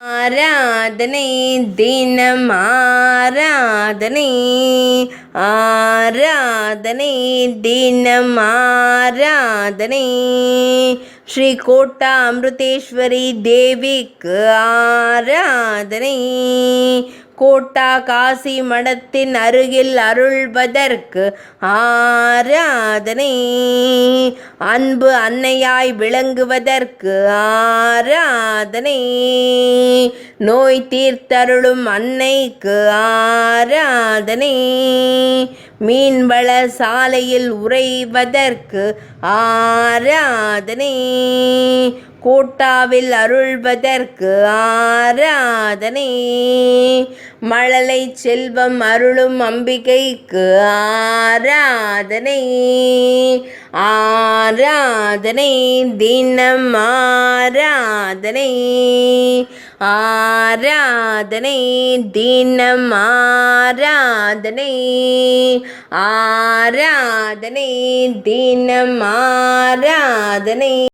ஆராதனை தினம் ஆராதனை, ஆராதனை தினம் ஆராதனை. ஸ்ரீ கோட்டா அமிர்தேஸ்வரி தேவிக்கு ஆராதனை. கோட்டா காசி மடத்தின் அருகில் அருள்வதற்கு ஆராதனை. அன்பு அன்னையாய் விளங்குவதற்கு ஆராதனை. நோய் தீர்த்தருளும் அன்னைக்கு ஆராதனை. மீன்வள சாலையில் உறைவதற்கு ஆராதனை. கோட்டாவில் அருள்வதற்கு ஆராதனை. மழலை செல்வம் அருளும் அம்பிகைக்கு ஆராதனை. ஆராதனை தினம் ஆராதனை. ஆராதனை தினம் ஆராதனை. ஆராதனை தினம் ஆராதனை.